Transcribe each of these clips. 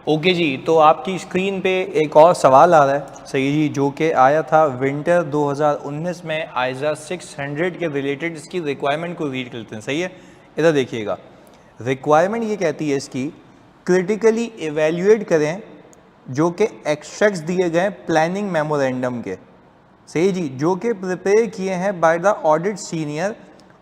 Okay जी, तो आपकी screen पे एक और सवाल आ रहा है, सही जी, जो कि आया था विंटर 2019 में आइजा 600 के रिलेटेड। इसकी रिक्वायरमेंट को रीड करते हैं, सही है। इधर देखिएगा, रिक्वायरमेंट ये कहती है इसकी, क्रिटिकली इवेल्युएट करें जो कि एक्सट्रैक्ट्स दिए गए प्लानिंग मेमोरेंडम के, सही जी, जो कि प्रिपेयर किए हैं बाय द ऑडिट सीनियर,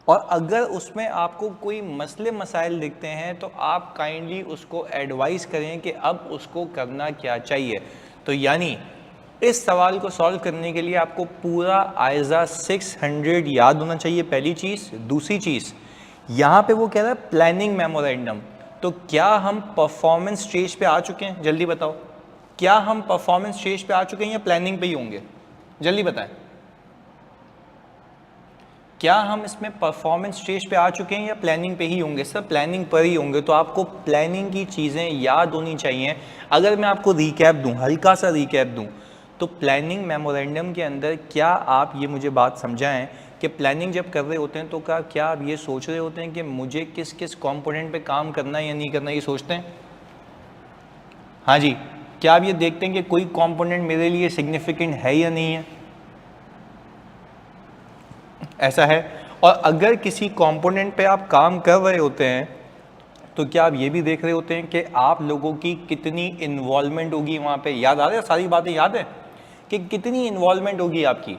और अगर उसमें आपको कोई मसले मसाइल दिखते हैं तो आप काइंडली उसको एडवाइस करें कि अब उसको करना क्या चाहिए। तो यानी इस सवाल को सॉल्व करने के लिए आपको पूरा आइजा 600 याद होना चाहिए, पहली चीज़। दूसरी चीज़, यहाँ पे वो कह रहा है प्लानिंग मेमोरेंडम, तो क्या हम परफॉर्मेंस स्टेज पे आ चुके हैं? जल्दी बताओ, क्या हम परफॉर्मेंस स्टेज पे आ चुके हैं या प्लानिंग पे ही होंगे? जल्दी बताएं, क्या हम इसमें परफॉर्मेंस स्टेज पे आ चुके हैं या प्लानिंग पे ही होंगे? सर प्लानिंग पर ही होंगे, तो आपको प्लानिंग की चीज़ें याद होनी चाहिए। अगर मैं आपको रिकैप दूं, हल्का सा रिकैप दूं, तो प्लानिंग मेमोरेंडम के अंदर क्या आप ये मुझे बात समझाएं कि प्लानिंग जब कर रहे होते हैं तो क्या आप ये सोच रहे होते हैं कि मुझे किस किस कंपोनेंट पे काम करना है या नहीं करना, ये सोचते हैं? हाँ जी, क्या आप ये देखते हैं कि कोई कंपोनेंट मेरे लिए सिग्निफिकेंट है या नहीं है? ऐसा है। और अगर किसी कंपोनेंट पे आप काम कर रहे होते हैं तो क्या आप ये भी देख रहे होते हैं कि आप लोगों की कितनी इन्वॉल्वमेंट होगी वहाँ पे? याद आ रहा है, सारी बातें याद है कि कितनी इन्वॉल्वमेंट होगी आपकी?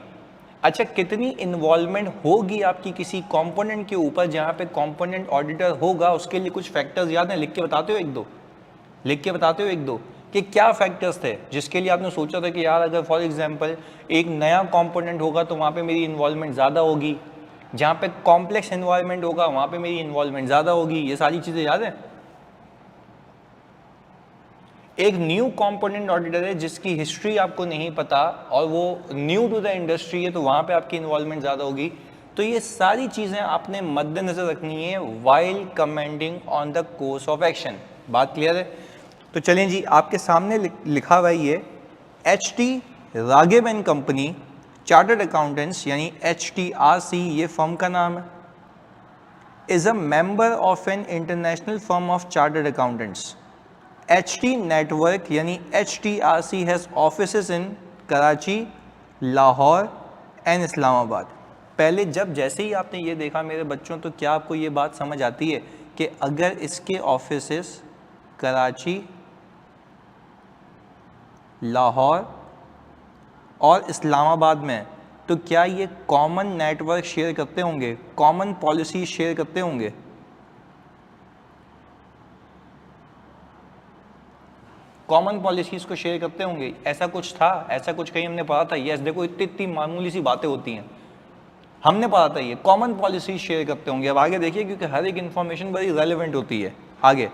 अच्छा, कितनी इन्वॉल्वमेंट होगी आपकी किसी कंपोनेंट के ऊपर जहाँ पे कंपोनेंट ऑडिटर होगा? उसके लिए कुछ फैक्टर्स याद हैं? लिख के बताते हो एक दो, लिख के बताते हो एक दो कि क्या फैक्टर्स थे जिसके लिए आपने सोचा था कि यार अगर फॉर एग्जांपल एक नया कंपोनेंट होगा तो वहाँ पे मेरी इन्वॉल्वमेंट ज़्यादा होगी, जहाँ पे कॉम्प्लेक्स इन्वायरमेंट होगा वहाँ पे मेरी इन्वॉल्वमेंट ज़्यादा होगी। ये सारी चीज़ें याद है? एक न्यू कंपोनेंट ऑडिटर है जिसकी हिस्ट्री आपको नहीं पता और वो न्यू टू द इंडस्ट्री है, तो वहाँ पे आपकी इन्वॉल्वमेंट ज़्यादा होगी। तो ये सारी चीज़ें आपने मद्देनज़र रखनी है while commenting on the course of action. बात क्लियर है? तो चलें जी, आपके सामने लिखा हुआ है ये HT Raghib and company chartered accountants यानी HTRC, ये फर्म का नाम है, is a member of an international firm of chartered accountants. HT network यानी HTRC has offices in Karachi, Lahore and Islamabad. पहले जब जैसे ही आपने ये देखा मेरे बच्चों, तो क्या आपको ये बात समझ आती है कि अगर इसके ऑफिसेस कराची, लाहौर और इस्लामाबाद में, तो क्या ये कॉमन नेटवर्क शेयर करते होंगे, कॉमन पॉलिसी शेयर करते होंगे? कॉमन पॉलिसीज़ को शेयर करते होंगे? ऐसा कुछ था, ऐसा कुछ कहीं हमने पढ़ा था? यस, देखो इतनी इतनी मामूली सी बातें होती हैं, हमने पढ़ा था ये कॉमन पॉलिसी शेयर करते होंगे। अब आगे देखिए, क्योंकि हर एक इन्फॉर्मेशन बड़ी रेलिवेंट होती है। आगे,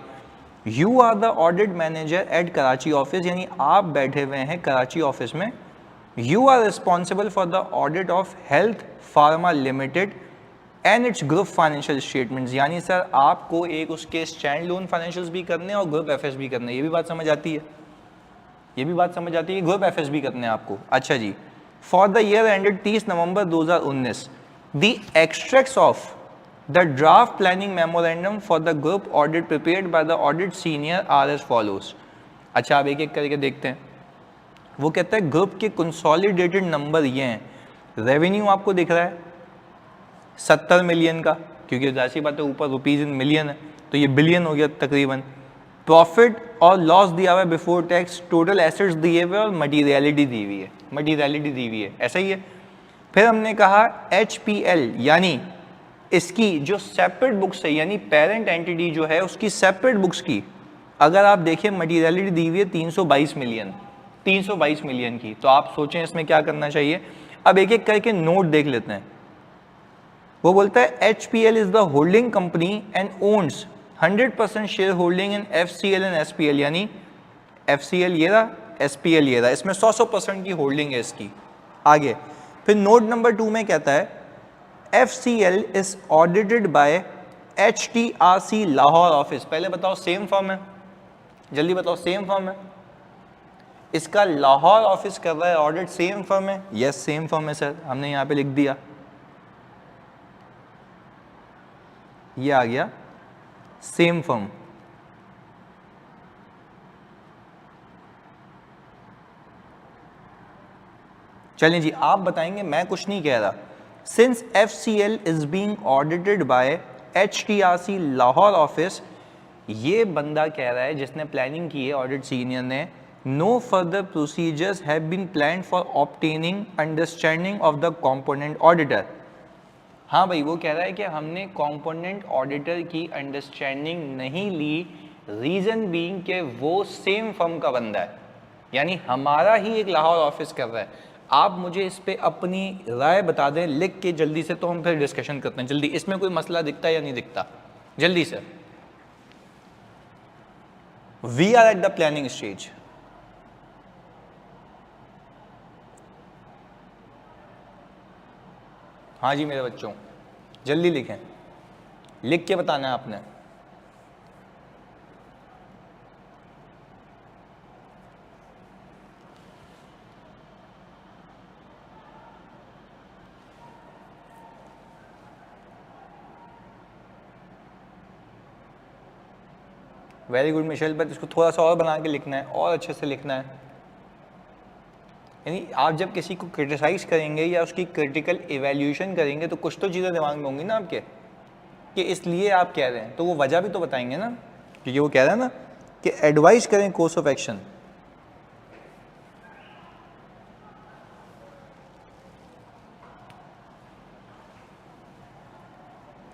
you are the audit manager at Karachi office, यानी आप बैठे हुए हैं कराची ऑफिस में। You are responsible for the audit of health pharma limited and its group financial statements, यानी सर आपको एक उसके स्टैंड लोन फाइनेंशियल्स भी करने हैं और ग्रुप एफएस भी करने हैं। ये भी बात समझ आती है? ये भी बात समझ आती है, ग्रुप एफएस भी करने हैं आपको। अच्छा जी, for the year ended 30 November 2019, the extracts of the draft planning memorandum for the group audit prepared by the audit senior are as follows. अच्छा, आप एक एक करके देखते हैं। वो कहता है ग्रुप के कंसोलिडेटेड नंबर ये हैं। रेवेन्यू आपको दिख रहा है 70 मिलियन का, क्योंकि जाहिर बात है ऊपर रुपीज़ इन मिलियन है, तो ये बिलियन हो गया तकरीबन। प्रॉफिट और लॉस दिया हुआ है बिफोर टैक्स, टोटल एसेट्स दिए हुए और मटीरियलिटी दी हुई है, मटीरियलिटी दी हुई है, ऐसा ही है। फिर हमने कहा HPL, यानी इसकी जो सेपरेट बुक्स है, यानी पेरेंट एंटिटी जो है उसकी सेपरेट बुक्स की अगर आप देखें मटीरियलिटी दी हुई है 322 मिलियन, 322 मिलियन की। तो आप सोचें इसमें क्या करना चाहिए। अब एक एक करके नोट देख लेते हैं। वो बोलता है HPL is the holding company and owns 100% share holding in FCL and SPL, यानी FCL ये रहा, SPL ये रहा, इसमें 100% की होल्डिंग है इसकी। आगे फिर नोट नंबर 2 में कहता है FCL is audited by HTRC Lahore office. पहले बताओ सेम फर्म है? जल्दी बताओ, सेम फर्म है? इसका लाहौर ऑफिस कर रहा है ऑडिट, सेम फर्म है? यस सेम फर्म है सर, हमने यहाँ पे लिख दिया, ये आ गया सेम फर्म। चलें जी, आप बताएंगे, मैं कुछ नहीं कह रहा। Since FCL is being audited by HTRC Lahore office, ये बंदा कह रहा है जिसने प्लानिंग की है, ऑडिट सीनियर ने, no further procedures have been planned for obtaining understanding of the component auditor. हाँ भाई, वो कह रहा है कि हमने कंपोनेंट ऑडिटर की अंडरस्टैंडिंग नहीं ली, रीजन बीइंग कि वो सेम फर्म का बंदा है, यानी हमारा ही एक लाहौर ऑफिस कर रहा है। आप मुझे इस पे अपनी राय बता दें लिख के जल्दी से, तो हम फिर डिस्कशन करते हैं जल्दी। इसमें कोई मसला दिखता है या नहीं दिखता, जल्दी से। We are at the planning stage. हाँ जी मेरे बच्चों, जल्दी लिखें, लिख के बताना है आपने। वेरी गुड मिशेल, बट इसको थोड़ा सा और बना के लिखना है, और अच्छे से लिखना है। यानी आप जब किसी को क्रिटिसाइज करेंगे या उसकी क्रिटिकल इवैल्यूएशन करेंगे तो कुछ तो चीज़ें दिमाग में होंगी ना आपके, कि इसलिए आप कह रहे हैं, तो वो वजह भी तो बताएंगे ना, क्योंकि वो कह रहा है ना कि एडवाइस करें कोर्स ऑफ एक्शन।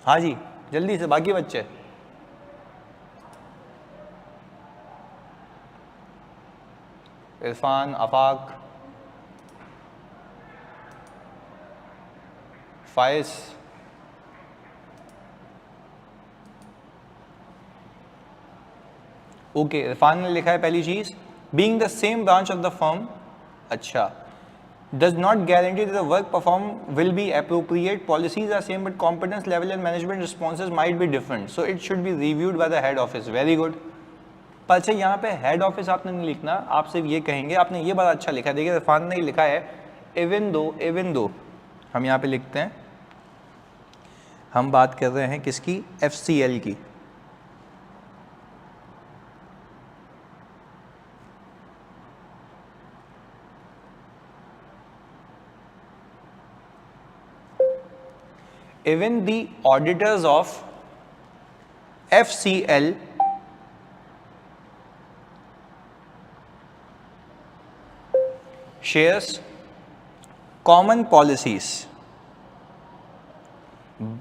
हाँ जी जल्दी से, बाकी बच्चे। इरफान, आफाक, फाइज, ओके। इरफान ने लिखा है पहली चीज, being the same branch of the firm, अच्छा, does not guarantee that the work performed will be appropriate. Policies are same but competence level and management responses might be different, so it should be reviewed by the head office. Very good. पर अच्छा यहाँ पे head office आपने नहीं लिखना, आप सिर्फ ये कहेंगे, आपने ये बड़ा अच्छा लिखा है, देखिए इरफान ने लिखा है इवन दो, हम यहाँ पे लिखते हैं, हम बात कर रहे हैं किसकी, FCL की। Even the auditors of FCL shares common policies,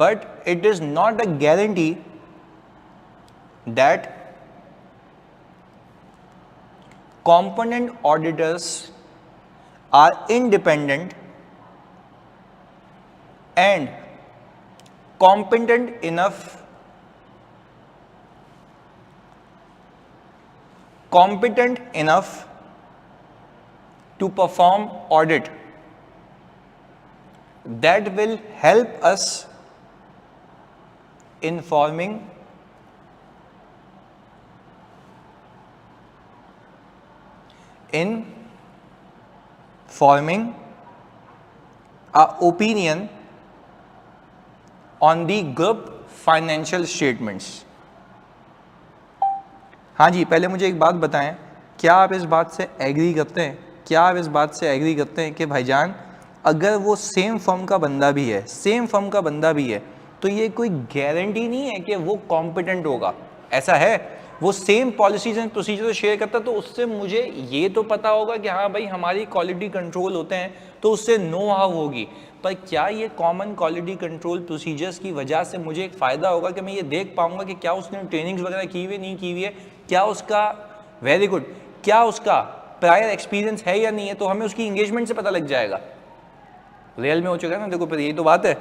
but it is not a guarantee that component auditors are independent and competent enough to perform audit that will help us in forming a opinion on the group financial statements। हाँ जी, पहले मुझे एक बात बताएं, क्या आप इस बात से एग्री करते हैं, क्या आप इस बात से एग्री करते हैं कि भाईजान अगर वो सेम फर्म का बंदा भी है, तो ये कोई गारंटी नहीं है कि वो कॉम्पिटेंट होगा। ऐसा है, वो same policies and procedure share करता तो उससे मुझे ये तो पता होगा कि हाँ भाई हमारी क्वालिटी कंट्रोल होते हैं, तो उससे नो हाउ होगी। पर क्या ये कॉमन क्वालिटी कंट्रोल प्रोसीजर्स की वजह से मुझे एक फ़ायदा होगा कि मैं ये देख पाऊंगा कि क्या उसने ट्रेनिंग्स वगैरह की हुई नहीं की हुई है, क्या उसका वेरी गुड, क्या उसका प्रायर एक्सपीरियंस है या नहीं है, तो हमें उसकी इंगेजमेंट से पता लग जाएगा। रियल में हो चुका है ना, देखो फिर यही तो बात है।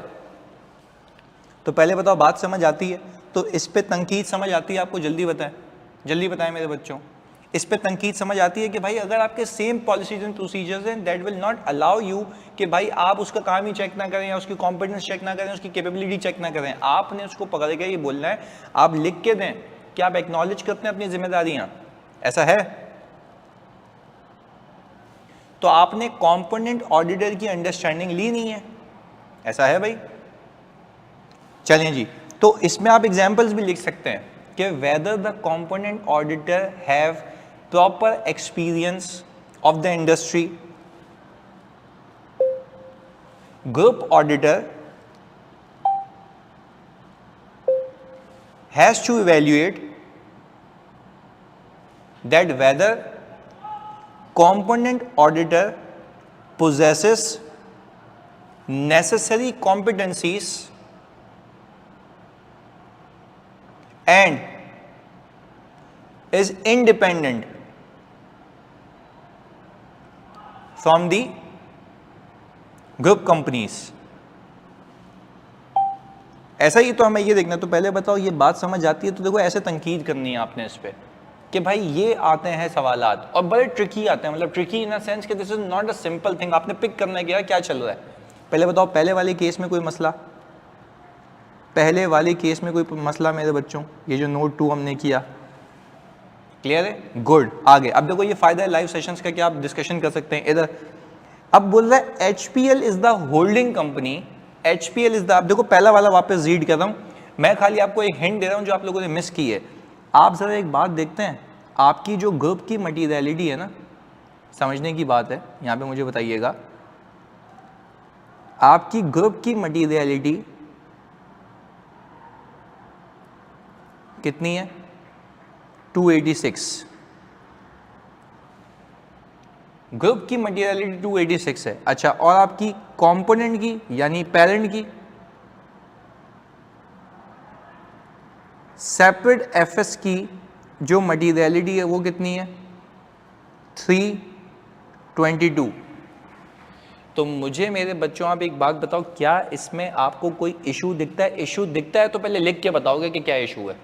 तो पहले बताओ बात समझ आती है, तो इस पे तनकीद समझ आती है आपको, जल्दी बताएं मेरे बच्चों, इस पे तनकीद समझ आती है कि भाई अगर आपके सेम पॉलिसीज एंड प्रोसीजर्स हैं, that will not allow you कि भाई आप उसका काम ही चेक ना करें या उसकी कॉम्पिटेंस चेक ना करें, उसकी कैपेबिलिटी चेक ना करें, आपने उसको पकड़ के ये बोलना है, आप लिख के दें कि आप एक्नॉलेज करते हैं अपनी जिम्मेदारियां, ऐसा है। तो आपने कॉम्पोनेंट ऑडिटर की अंडरस्टैंडिंग ली नहीं है, ऐसा है भाई। चलें जी, तो इसमें आप एग्जांपल्स भी लिख सकते हैं कि whether the component auditor have proper experience of the industry, group auditor has to evaluate that whether component auditor possesses necessary competencies and is independent from the group companies. ऐसा ही तो हमें ये देखना, तो पहले बताओ ये बात समझ आती है तो देखो ऐसे तनकीद करनी है आपने इस पे कि भाई ये आते हैं सवालात और बड़े ट्रिकी आते हैं, मतलब ट्रिकी इन अ सेंस कि this is not a simple thing, आपने पिक करना है क्या चल रहा है। पहले बताओ पहले वाले केस में कोई मसला, पहले वाले केस में कोई मसला मेरे बच्चों, ये जो नोट 2 हमने किया क्लियर है, गुड। आगे अब देखो ये फायदा है लाइव सेशंस का कि आप डिस्कशन कर सकते हैं इधर। अब बोल रहा है HPL is the holding company, HPL is the, अब देखो पहला वाला वापस रीड कर रहा हूं, मैं खाली आपको एक हिंट दे रहा हूं जो आप लोगों ने मिस की है। आप जरा एक बात देखते हैं, आपकी जो ग्रुप की मटीरियलिटी है ना, समझने की बात है, यहां पे मुझे बताइएगा, आपकी ग्रुप की मटीरियलिटी कितनी है? 286। ग्रुप की मटीरियलिटी 286 है। अच्छा, और आपकी कंपोनेंट की यानी पेरेंट की सेपरेट एफएस की जो मटीरियलिटी है वो कितनी है? 322। तो मुझे मेरे बच्चों आप एक बात बताओ, क्या इसमें आपको कोई इशू दिखता है? इशू दिखता है तो पहले लिख के बताओगे कि क्या इशू है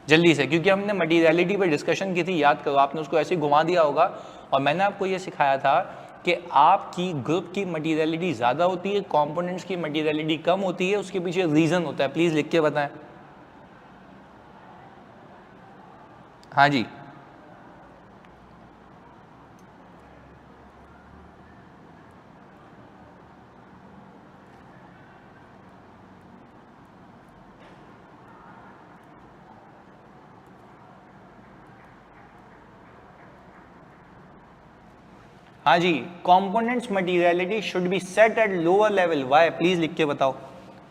जल्दी से, क्योंकि हमने मटीरियलिटी पर डिस्कशन की थी, याद करो, आपने उसको ऐसे ही घुमा दिया होगा और मैंने आपको ये सिखाया था कि आपकी ग्रुप की मटीरियलिटी ज़्यादा होती है, कंपोनेंट्स की मटीरियलिटी कम होती है, उसके पीछे रीज़न होता है। प्लीज़ लिख के बताएं। हाँ जी, हाँ जी, components materiality should be set at lower level, why? Please लिख के बताओ।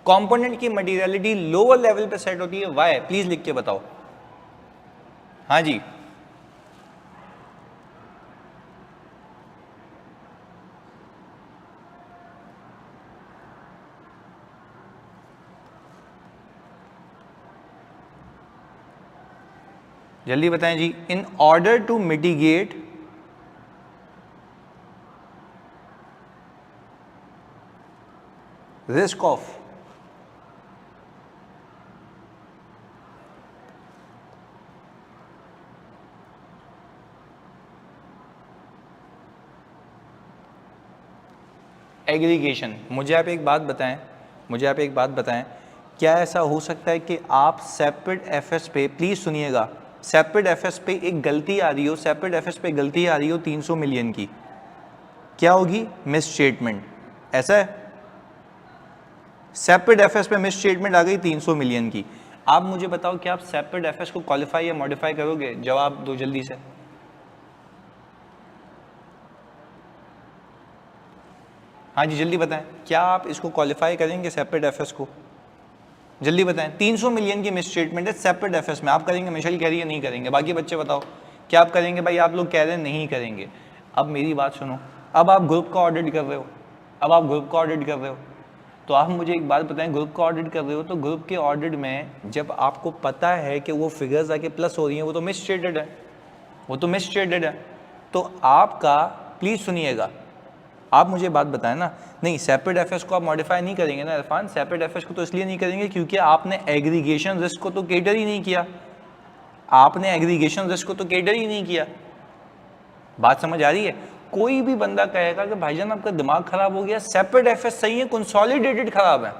कंपोनेंट की मटीरियलिटी लोअर लेवल पे सेट होती है, वाई? प्लीज लिख के बताओ। हाँ जी, जल्दी बताएं जी। In order to mitigate risk of aggregation, मुझे आप एक बात बताएं, क्या ऐसा हो सकता है कि आप सेपरेट एफएस पे, प्लीज सुनिएगा, सेपरेट एफएस पे एक गलती आ रही हो, 300 मिलियन की, क्या होगी? Miss statement. ऐसा है, सेपरेट एफएस पे मिस स्टेटमेंट आ गई 300 मिलियन की। आप मुझे बताओ कि आप सेपरेट एफएस को क्वालिफाई या मॉडिफाई करोगे? जवाब दो जल्दी से। हाँ जी, जल्दी बताएं, क्या आप इसको क्वालिफाई करेंगे सेपरेट एफएस को? जल्दी बताएं। 300 मिलियन की मिस स्टेटमेंट है सेपरेट एफएस में, आप करेंगे? मिशेल कह रही है नहीं करेंगे, बाकी बच्चे बताओ क्या आप करेंगे? भाई आप लोग कह रहे हैं नहीं करेंगे। अब मेरी बात सुनो, अब आप ग्रुप का ऑडिट कर रहे हो, तो आप मुझे एक बात बताएं, ग्रुप का ऑडिट कर रहे हो तो ग्रुप के ऑडिट में जब आपको पता है कि वो फिगर्स आके प्लस हो रही हैं, वो तो मिस स्टेटेड है, तो आपका, प्लीज सुनिएगा, आप मुझे बात बताएं ना, नहीं सेपरेट एफएस को आप मॉडिफाई नहीं करेंगे ना इरफान? सेपरेट एफएस को तो इसलिए नहीं करेंगे क्योंकि आपने एग्रीगेशन रिस्क को तो केटर ही नहीं किया, बात समझ आ रही है? कोई भी बंदा कहेगा कि भाईजान आपका दिमाग खराब हो गया, सेपरेट एफएस सही है, कंसोलिडेटेड खराब है,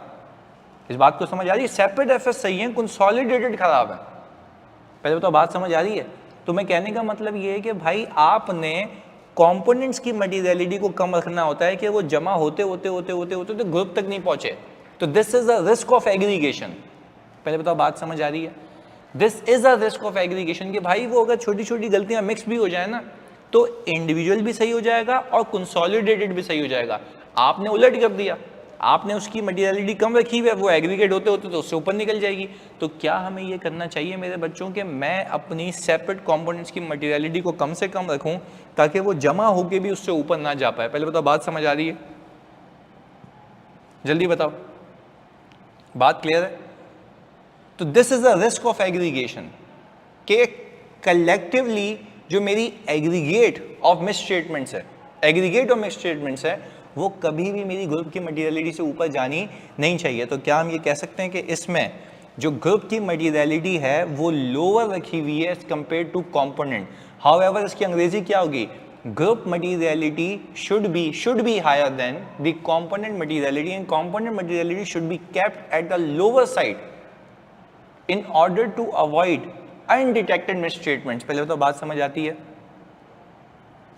इस बात को समझ आ रही है? सेपरेट एफएस सही है, कंसोलिडेटेड खराब है, पहले तो बात समझ आ रही है? तो मैं कहने का मतलब ये है कि भाई आपने कंपोनेंट्स की मटीरियलिटी को कम रखना होता है कि वो जमा होते तो ग्रुप तक नहीं पहुंचे, तो this is a risk of aggregation. पहले बताओ बात समझ आ रही है? This is a risk of aggregation कि भाई वो अगर छोटी छोटी गलतियां मिक्स भी हो जाए ना तो इंडिविजुअल भी सही हो जाएगा और कंसोलिडेटेड भी सही हो जाएगा। आपने उलट कर दिया, आपने उसकी मटीरियलिटी कम रखी हुई है, वो एग्रीगेट होते होते तो उससे ऊपर निकल जाएगी। तो क्या हमें ये करना चाहिए मेरे बच्चों के, मैं अपनी सेपरेट कंपोनेंट्स की मटीरियलिटी को कम से कम रखूं ताकि वो जमा होके भी उससे ऊपर ना जा पाए। पहले बताओ बात समझ आ रही है? जल्दी बताओ, बात क्लियर है? तो this is the risk of aggregation कि कलेक्टिवली जो मेरी एग्रीगेट ऑफ मिस स्टेटमेंट्स है, एग्रीगेट ऑफ मिस स्टेटमेंट्स है, वो कभी भी मेरी ग्रुप की मटीरियलिटी से ऊपर जानी नहीं चाहिए। तो क्या हम ये कह सकते हैं कि इसमें जो ग्रुप की मटीरियलिटी है वो लोअर रखी हुई है as compare to component. However इसकी अंग्रेजी क्या होगी? Group materiality should be higher than the component materiality, and component materiality should be kept at the lower side in order to avoid undetected misstatements। पहले तो बात समझ आती है?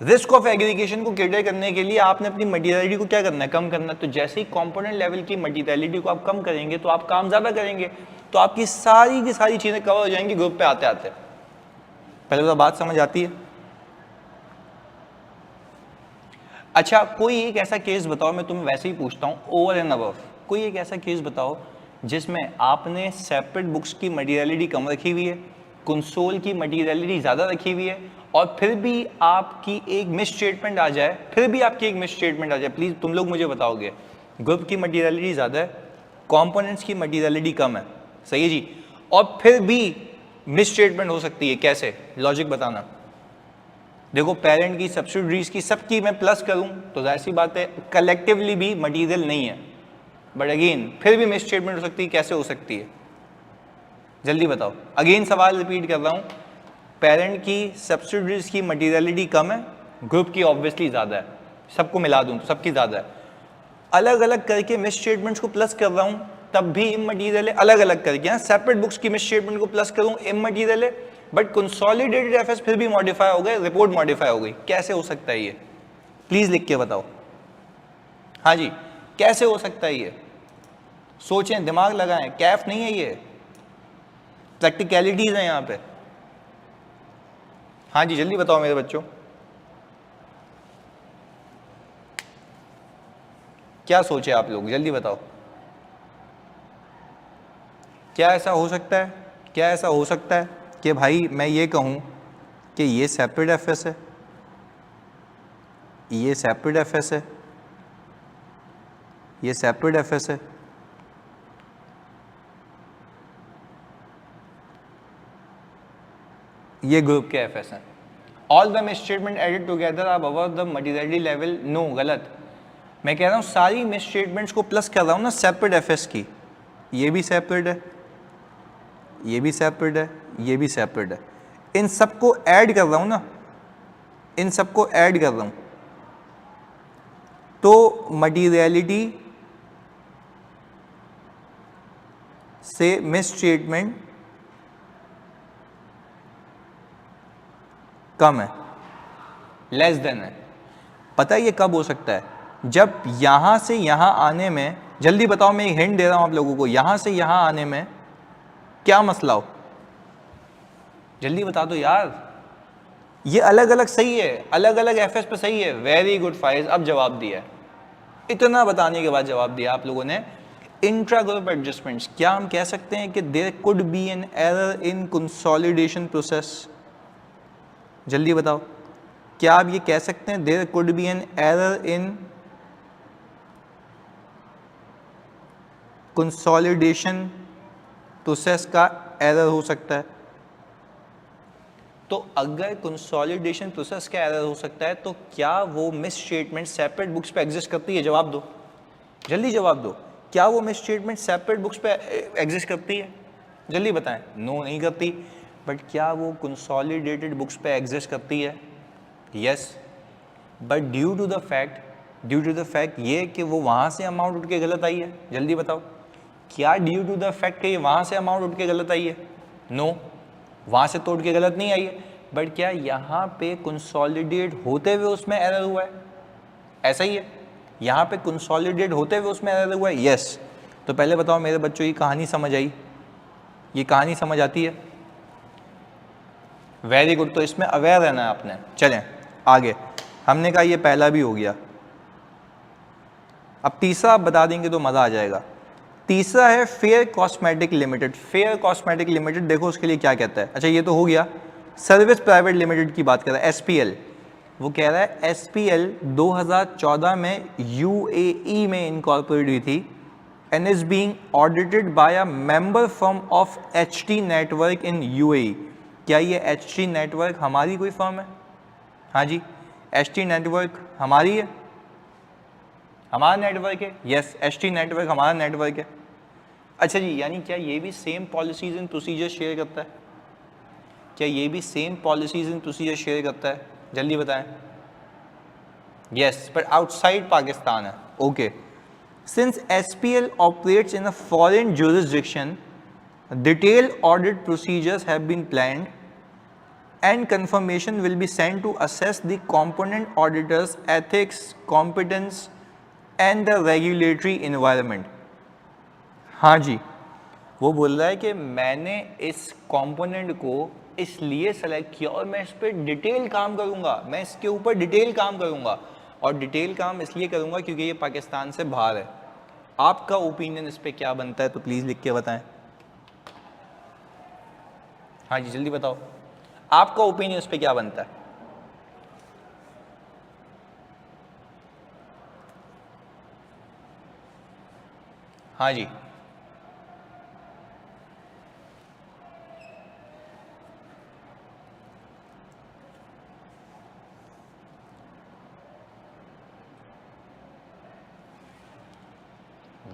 रिस्क ऑफ एग्रीगेशन को कैटर करने के लिए आपने अपनी मटीरियलिटी को क्या करना है? कम करना है। तो जैसे ही कंपोनेंट लेवल की मटीरियलिटी को आप कम करेंगे तो आप काम ज्यादा करेंगे, तो आपकी सारी की सारी चीजें कवर हो जाएंगी ग्रुप पे आते आते। पहले तो बात समझ आती है? अच्छा, कोई एक ऐसा केस बताओ, मैं तुम्हें वैसे ही पूछता हूँ ओवर एंड अबव, कोई एक ऐसा केस बताओ जिसमें आपने सेपरेट बुक्स की मटीरियलिटी कम रखी हुई है, कंसोल की मटीरियलिटी ज़्यादा रखी हुई है, और फिर भी आपकी एक मिस स्टेटमेंट आ जाए, प्लीज़ तुम लोग मुझे बताओगे, ग्रुप की मटीरियलिटी ज़्यादा है, कंपोनेंट्स की मटीरियलिटी कम है, सही है जी, और फिर भी मिस स्टेटमेंट हो सकती है, कैसे? लॉजिक बताना। देखो, पेरेंट की, सब्सिडरीज की, सबकी मैं प्लस करूं तो जाहिर सी बात है कलेक्टिवली भी मटीरियल नहीं है, बट अगेन फिर भी मिस स्टेटमेंट हो सकती है। कैसे हो सकती है? जल्दी बताओ। अगेन सवाल रिपीट कर रहा हूं, पेरेंट की, सब्सिडरीज की मटीरियलिटी कम है, ग्रुप की ऑब्वियसली ज़्यादा है, सबको मिला दूं तो सबकी ज़्यादा है, अलग अलग करके मिस स्टेटमेंट्स को प्लस कर रहा हूं तब भी इमटीरियल है, अलग अलग करके सेपरेट बुक्स की मिस स्टेटमेंट को प्लस करूं इमटीरियल है, बट कंसोलिडेटेड एफएस फिर भी मॉडिफाई हो गए, रिपोर्ट मॉडिफाई हो गई। कैसे हो सकता है ये? प्लीज लिख के बताओ। हाँ जी, कैसे हो सकता है ये? सोचें, दिमाग लगाएं, कैफ नहीं है ये, प्रैक्टिकलिटीज है यहाँ पे। हाँ जी, जल्दी बताओ मेरे बच्चों, क्या सोचे आप लोग? जल्दी बताओ, क्या ऐसा हो सकता है? क्या ऐसा हो सकता है कि भाई मैं ये कहूँ कि ये सेपरेट एफएस है, ये सेपरेट एफएस है, ये सेपरेट एफएस है, ये ग्रुप के एफएस हैं, all the misstatement added together are above the materiality level? No, गलत। मैं कह रहा हूँ सारी मिस स्टेटमेंट्स को प्लस कर रहा हूँ ना सेपरेट एफएस की, ये भी सेपरेट है, ये भी सेपरेट है, ये भी सेपरेट है, इन सबको ऐड कर रहा हूं ना, इन सबको ऐड कर रहा हूं, तो मटीरियलिटी से मिस स्टेटमेंट कम है, लेस देन है। पता है ये कब हो सकता है? जब यहां से यहां आने में, जल्दी बताओ, मैं एक हिंट दे रहा हूं आप लोगों को, यहां से यहां आने में क्या मसला हो? जल्दी बता दो यार। ये अलग अलग सही है, अलग अलग एफएस पे सही है। वेरी गुड फाइज, अब जवाब दिया है, इतना बताने के बाद जवाब दिया आप लोगों ने। इंट्रा ग्रुप एडजस्टमेंट्स, क्या हम कह सकते हैं कि there could be an error in consolidation process? जल्दी बताओ, क्या आप ये कह सकते हैं there could be an error in consolidation process का एरर हो सकता है? तो अगर कंसोलिडेशन प्रोसेस का एरर हो सकता है तो क्या वो मिस स्टेटमेंट सेपरेट बुक्स पे एग्जिस्ट करती है? जवाब दो, जल्दी जवाब दो। क्या वो मिस स्टेटमेंट सेपरेट बुक्स पे एग्जिस्ट करती है? जल्दी बताएं। नो, नहीं करती। बट क्या वो कंसोलिडेटेड बुक्स पे एग्जिस्ट करती है? Yes, but due to the fact ये कि वो वहाँ से अमाउंट उठ के गलत आई है। जल्दी बताओ, क्या ड्यू टू द फैक्ट कि वहाँ से अमाउंट उठ के गलत आई है? नो, वहाँ से तो उठ के गलत नहीं आई है, बट क्या यहाँ पे कंसोलिडेट होते हुए उसमें एरर हुआ है? ऐसा ही है, यहाँ पे कंसोलिडेट होते हुए उसमें एरर हुआ है। यस। तो पहले बताओ मेरे बच्चों, ये कहानी समझ आई? ये कहानी समझ आती है? Very good. तो इसमें अवेयर रहना है आपने। चलें आगे, हमने कहा ये पहला भी हो गया। अब तीसरा आप बता देंगे तो मज़ा आ जाएगा। तीसरा है fair cosmetic limited. Fair cosmetic limited देखो उसके लिए क्या कहता है। अच्छा ये तो हो गया। सर्विस प्राइवेट लिमिटेड की बात कर रहा है, एसपीएल। वो कह रहा है एसपीएल 2014 में यूएई में इनकॉर्पोरेट हुई थी and is being audited by a member firm of HT Network in UAE। क्या ये HT Network हमारी कोई फर्म है? हाँ जी, HT Network हमारी है, हमारा नेटवर्क है। यस, HT Network हमारा नेटवर्क है। अच्छा जी, यानी क्या ये भी same policies and procedure share करता है? क्या ये भी same policies and procedure share करता है? जल्दी बताएं। यस, पर आउटसाइड पाकिस्तान है। Okay. Since SPL operates in a foreign jurisdiction, detailed audit procedures have been planned and confirmation will be sent to assess the component auditors' ethics, competence and the regulatory environment। हाँ जी, वो बोल रहा है कि मैंने इस component को इसलिए सेलेक्ट किया और मैं इस पर डिटेल काम करूंगा, मैं इसके ऊपर डिटेल काम करूंगा, और डिटेल काम इसलिए करूंगा क्योंकि ये पाकिस्तान से बाहर है। आपका ओपिनियन इस पे क्या बनता है तो प्लीज़ लिख के बताएं। हाँ जी जल्दी बताओ, आपका ओपिनियन इस पे क्या बनता है? हाँ जी,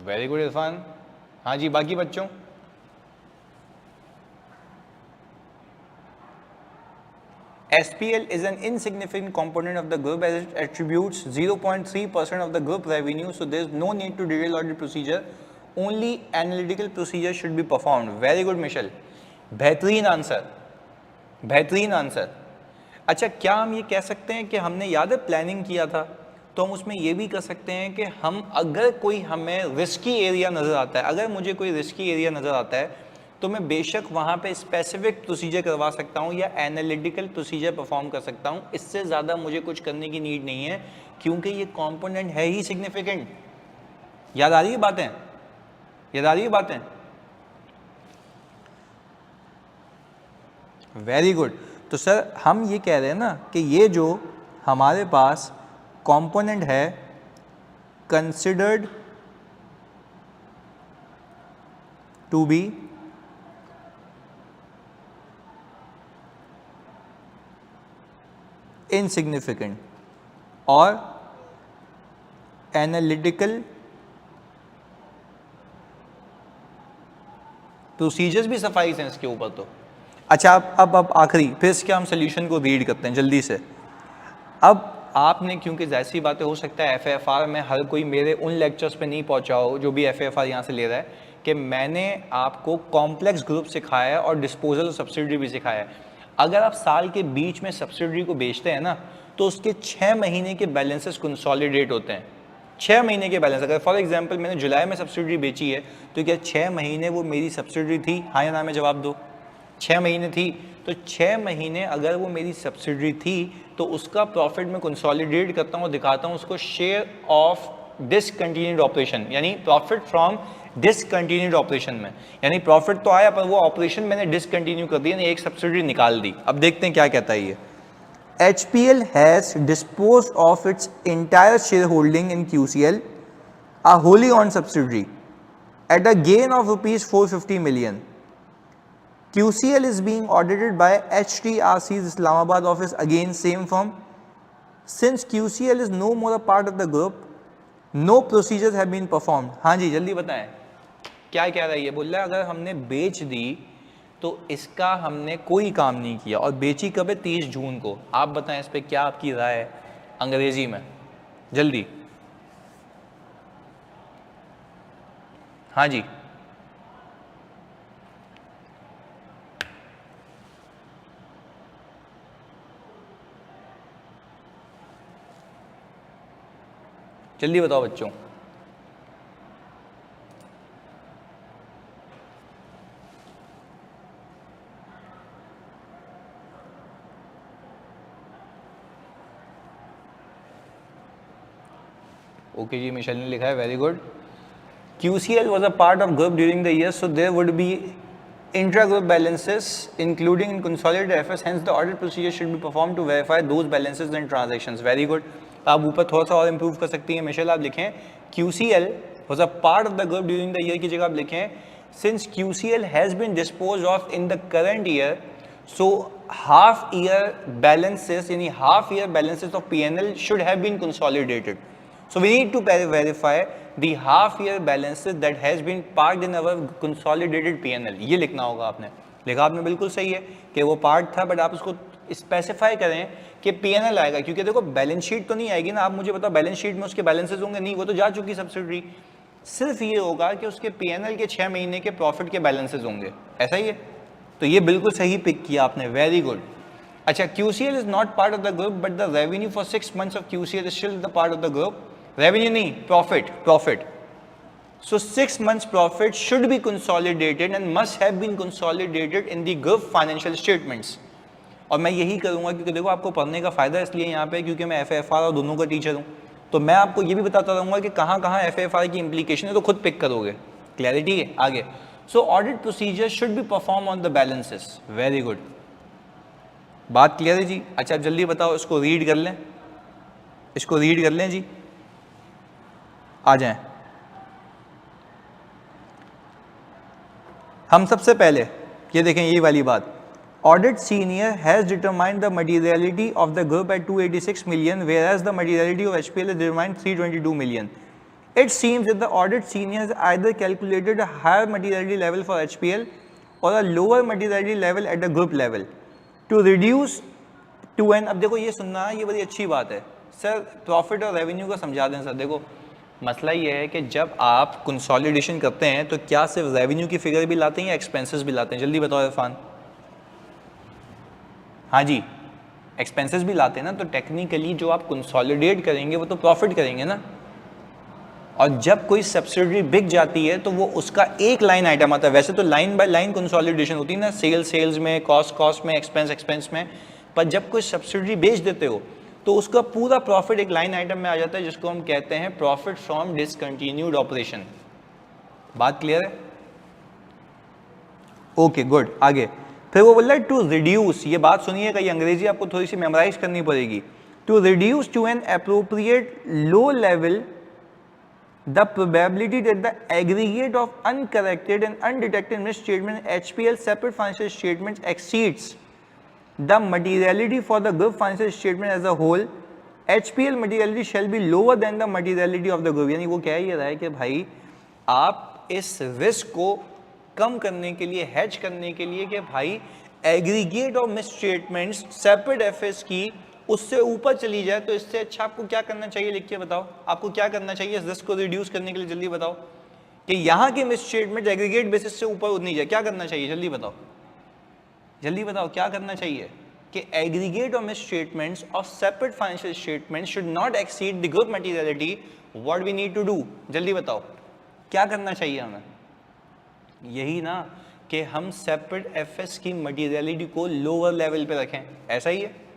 वेरी गुड इरफान। हाँ जी, बाकी बच्चों? SPL is an insignificant component of the group as it attributes 0.3% of the group revenue, so there is no need to detail audit procedure. Only analytical procedure should be performed. Very good Michelle, बेहतरीन answer, बेहतरीन answer. अच्छा, क्या हम ये कह सकते हैं कि हमने याद है प्लानिंग किया था, तो हम उसमें ये भी कर सकते हैं कि हम अगर कोई हमें रिस्की एरिया नज़र आता है, अगर मुझे कोई रिस्की एरिया नज़र आता है तो मैं बेशक वहाँ पे स्पेसिफिक प्रोसीजर करवा सकता हूँ या एनालिटिकल प्रोसीजर परफॉर्म कर सकता हूँ। इससे ज़्यादा मुझे कुछ करने की नीड नहीं है क्योंकि ये कंपोनेंट है ही सिग्निफिकेंट। याद आ रही है बातें? याद आ रही है बातें? Very good. तो सर हम ये कह रहे हैं ना कि ये जो हमारे पास कंपोनेंट है कंसिडर्ड टू बी इनसिग्निफिकेंट और एनालिटिकल प्रोसीजर्स भी सफाई हैं इसके ऊपर। तो अच्छा, अब आखिरी फिर इसके हम सोल्यूशन को रीड करते हैं जल्दी से। अब आपने, क्योंकि जाहिर सी बातें हो सकता है FAFR में हर कोई मेरे उन लेक्चर्स पे नहीं पहुंचा हो जो भी FAFR यहाँ से ले रहा है, कि मैंने आपको कॉम्प्लेक्स ग्रुप सिखाया है और डिस्पोजल सब्सिडी भी सिखाया है। अगर आप साल के बीच में सब्सिडी को बेचते हैं ना तो उसके 6 महीने के बैलेंसेस कंसोलिडेट होते हैं। 6 महीने के बैलेंस, अगर फॉर एग्जांपल मैंने जुलाई में सब्सिडी बेची है तो क्या 6 महीने वो मेरी सब्सिडी थी? हाँ या ना में जवाब दो। 6 महीने थी, तो 6 महीने अगर वो मेरी सब्सिडी थी तो उसका प्रॉफिट मैं कंसोलिडेट करता हूँ और दिखाता हूँ उसको शेयर ऑफ डिसकंटिन्यूड ऑपरेशन, यानी प्रॉफिट फ्रॉम डिसकंटिन्यूड ऑपरेशन में। यानी प्रॉफिट तो आया पर वो ऑपरेशन मैंने डिसकंटिन्यू कर दी, यानी एक सब्सिडी निकाल दी। अब देखते हैं क्या कहता है ये। HPL has disposed of its entire shareholding in QCL, a wholly owned subsidiary, at a gain of rupees 450 million. QCL is being audited by HTRC's Islamabad office, again same firm. Since QCL is no more a part of the group, no procedures have been performed. हाँ जी जल्दी बताएं क्या कह रहा है ये? बोल रहा है अगर हमने बेच दी तो इसका हमने कोई काम नहीं किया, और बेची कब है? 30 जून को। आप बताएं इस पर क्या आपकी राय है अंग्रेजी में, जल्दी। हाँ जी जल्दी बताओ बच्चों। ओके जी, मिशेल ने लिखा है, very good. QCL was a part of group during the year, so there would be intra-group balances including in consolidated FS. Hence, the audit procedure should be performed to verify those balances and transactions. Very good. आप ऊपर थोड़ा सा और improve कर सकती हैं Michel, आप लिखें QCL was a part of the group during the year की जगह आप लिखें since QCL has been disposed of in the current year, so half year balances यानी half year balances of P&L should have been consolidated. So we need to verify the half year balances that has been parked in our consolidated P&L. ये लिखना होगा आपने, लिखा आपने बिल्कुल सही है कि वो पार्ट था, बट आप उसको स्पेसिफाई करें कि P&L आएगा, क्योंकि देखो बैलेंस शीट तो नहीं आएगी ना, आप मुझे बताओ बैलेंस शीट में उसके बैलेंसेस होंगे नहीं, वो तो जा चुकी सब्सिडरी, सिर्फ ये होगा कि उसके P&L के 6 महीने के प्रॉफिट के बैलेंसेस होंगे, ऐसा ही है। तो ये बिल्कुल सही पिक किया आपने, वेरी गुड। अच्छा, QCL is not part of the group but the revenue for 6 months of QCL is still the part of the group. Revenue नहीं, profit. So 6 months profit should be consolidated and must have been consolidated in the group financial statements. और मैं यही करूँगा क्योंकि देखो आपको पढ़ने का फ़ायदा इसलिए यहाँ पे क्योंकि मैं FFR और दोनों का टीचर हूँ, तो मैं आपको ये भी बताता रहूँगा कि कहाँ कहाँ FFR की इम्प्लीकेशन है, तो खुद पिक करोगे। क्लैरिटी है आगे। So audit procedure should be perform on the balances. Very good, बात क्लियर है जी। अच्छा जल्दी बताओ, इसको रीड कर लें, इसको रीड कर लें जी, आ जाएं। हम सबसे पहले ये देखें, ये वाली बात, audit senior has determined the materiality of the group at 286 million whereas the materiality of HPL is determined 322 million. It seems that the audit senior has either calculated a higher materiality level for HPL or a lower materiality level at the group level to reduce to an, अब देखो ये सुनना, ये बड़ी अच्छी बात है sir, profit और रेवेन्यू का समझा दें सर। देखो मसला ये है कि जब आप कंसोलिडेशन करते हैं तो क्या सिर्फ रेवेन्यू की फिगर भी लाते हैं या एक्सपेंसेस भी लाते हैं? जल्दी बताओ इरफान। हाँ जी, एक्सपेंसेस भी लाते हैं ना, तो टेक्निकली जो आप कंसोलिडेट करेंगे वो तो प्रॉफिट करेंगे ना, और जब कोई सब्सिडरी बिक जाती है तो वो उसका एक लाइन आइटम आता है। वैसे तो लाइन बाय लाइन कंसोलिडेशन होती है ना, सेल्स में, कॉस्ट में, एक्सपेंस में, पर जब कोई सब्सिडरी बेच देते हो तो उसका पूरा प्रॉफिट एक लाइन आइटम में आ जाता है जिसको हम कहते हैं प्रॉफिट फ्रॉम डिसकंटिन्यूड ऑपरेशन। बात क्लियर है? ओके गुड, आगे फिर वो बोल रहा है टू रिड्यूस, ये बात सुनिएगा, ये अंग्रेजी आपको थोड़ी सी मेमोराइज करनी पड़ेगी। To reduce to an appropriate low level the probability that the aggregate of uncorrected and undetected misstatement in HPL separate financial statements exceeds the materiality for the group financial statement as a whole, HPL materiality shall be lower than the materiality of the group। यानी वो कह ये रहा है कि भाई आप इस रिस्क को कम करने के लिए, हेज करने के लिए, कि भाई aggregate of misstatements separate FS की उससे ऊपर चली जाए, तो इससे अच्छा आपको क्या करना चाहिए? लिख के बताओ, आपको क्या करना चाहिए इस रिस्क को रिड्यूस करने के लिए? जल्दी बताओ कि यहाँ की मिसस्टेटमेंट एग्रीगेट बेसिस से ऊपर नहीं जाए, क्या करना चाहिए? जल्दी बताओ, जल्दी बताओ क्या करना चाहिए? कि aggregate of misstatements of separate financial statements should not exceed the group materiality. What we need to do, जल्दी बताओ क्या करना चाहिए हमें? यही ना कि हम सेपरेट एफएस की मटेरियलिटी को लोअर लेवल पे रखें, ऐसा ही है।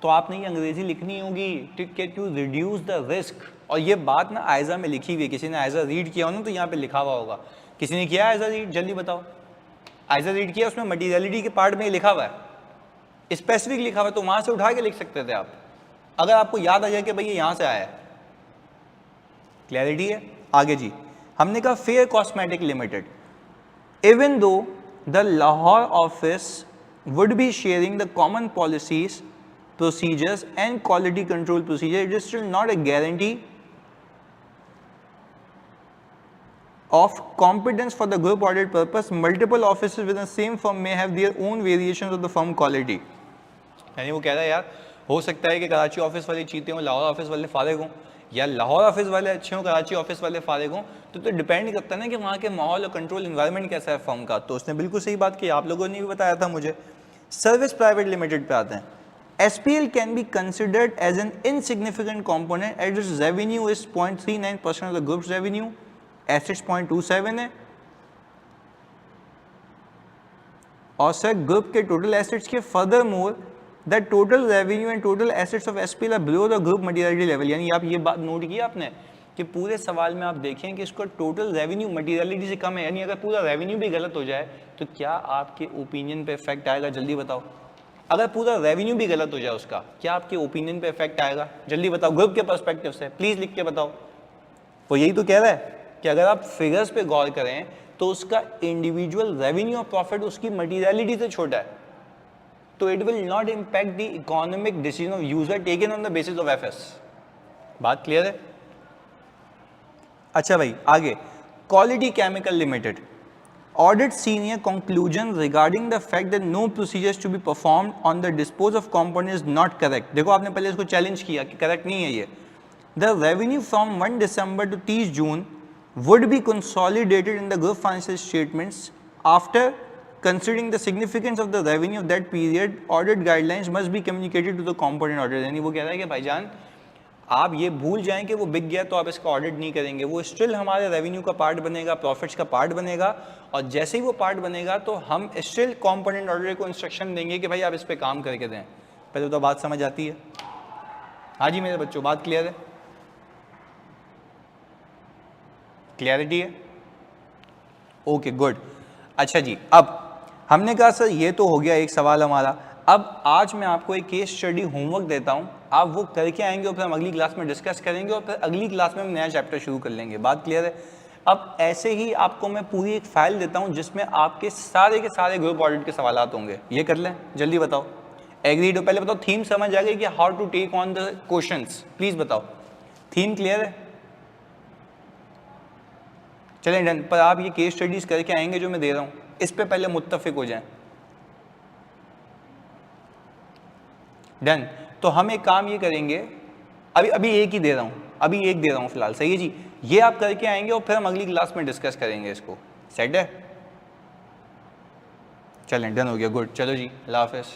तो आपने ये अंग्रेजी लिखनी होगी टू रिड्यूस द रिस्क, और ये बात ना आयजा में लिखी हुई है, किसी ने आयजा रीड किया हो ना तो यहाँ पे लिखा हुआ होगा। किसी ने किया आयजा रीड? जल्दी बताओ, आयजा रीड किया? उसमें मटीरियलिटी के पार्ट में लिखा हुआ है, स्पेसिफिक लिखा हुआ है, तो वहाँ से उठा के लिख सकते थे आप, अगर आपको याद आ जाए कि भाई ये यहाँ से आया है। क्लैरिटी है? आगे जी, हमने कहा fair cosmetic limited, even though the Lahore office would be sharing the common policies, procedures and quality control procedure, it is still not a guarantee of competence for the group audit purpose. Multiple offices within the same firm may have their own variations of the firm quality। यानी वो कह रहा है यार हो सकता है कि कराची ऑफिस वाले चीते हों, लाहौर ऑफिस वाले फारिग हों, या लाहौर ऑफिस वाले अच्छे हों, कराची ऑफिस वाले फारिग हों, तो डिपेंड करता है ना कि वहाँ के माहौल और कंट्रोल इन्वायरमेंट कैसा है फर्म का। तो उसने बिल्कुल सही बात की, आप लोगों ने भी बताया था मुझे। सर्विस प्राइवेट लिमिटेड पे आते हैं। SPL can be considered as an insignificant component as its revenue is 0.39% of the group's revenue, assets 0.27 है, और सर ग्रुप के टोटल एसेट्स के furthermore that total revenue and total assets of SPL are below the group materiality level. यानी आप ये बात note किया आपने कि पूरे सवाल में आप देखें कि इसका टोटल रेवेन्यू मटेरियलिटी से कम है, यानी अगर पूरा रेवेन्यू भी गलत हो जाए तो क्या आपके ओपिनियन पे इफेक्ट आएगा? जल्दी बताओ। अगर पूरा रेवेन्यू भी गलत हो जाए उसका, क्या आपके ओपिनियन पे इफेक्ट आएगा? जल्दी बताओ, ग्रुप के पर्सपेक्टिव से प्लीज लिख के बताओ। वो यही तो कह रहा है कि अगर आप फिगर्स पे गौर करें तो उसका इंडिविजुअल रेवेन्यू और प्रॉफिट उसकी मटेरियलिटी से छोटा है, तो it will not impact the economic decision of user taken on the basis of FS. बात क्लियर है? अच्छा भाई आगे, quality chemical limited audit senior conclusion regarding the fact that no procedures to be performed on the dispose of component is not correct। देखो आपने पहले इसको challenge किया कि करेक्ट नहीं है ये। The revenue from 1 December to 30 June would be consolidated in the group financial statements after considering the significance of the revenue of that period। Audit guidelines must be communicated to the component auditor। यानी वो कह रहा है कि भाईजान आप ये भूल जाएं कि वो बिक गया तो आप इसका ऑडिट नहीं करेंगे, वो स्टिल हमारे रेवेन्यू का पार्ट बनेगा, प्रॉफिट्स का पार्ट बनेगा, और जैसे ही वो पार्ट बनेगा तो हम स्टिल कंपोनेंट ऑडिटर को इंस्ट्रक्शन देंगे कि भाई आप इस पे काम करके दें। पहले तो बात समझ आती है? हाँ जी मेरे बच्चों, बात क्लियर है? क्लियरिटी है? Okay good. अच्छा जी, अब हमने कहा सर ये तो हो गया एक सवाल हमारा। अब आज मैं आपको एक केस स्टडी होमवर्क देता हूं, आप वो करके आएंगे और फिर हम अगली क्लास में डिस्कस करेंगे और फिर अगली क्लास में हम नया चैप्टर शुरू कर लेंगे। बात क्लियर है? अब ऐसे ही आपको मैं पूरी एक फाइल देता हूं जिसमें आपके सारे के सारे ग्रुप ऑडिट के सवाल होंगे। ये कर लें, जल्दी बताओ। एग्रीड हो? पहले बताओ थीम समझ आ गई कि how to take on the questions, please बताओ। थीम क्लियर है? चलें डन। पर आप ये केस स्टडीज करके आएंगे जो मैं दे रहा हूं, इस पे पहले मुत्तफिक हो जाएं। डन। तो हम एक काम ये करेंगे, अभी एक ही दे रहा हूं, अभी एक दे रहा हूं फिलहाल, सही है जी? ये आप करके आएंगे और फिर हम अगली क्लास में डिस्कस करेंगे इसको। सेट है? चलें डन हो गया, गुड। चलो जी, अल्लाह हाफिज़।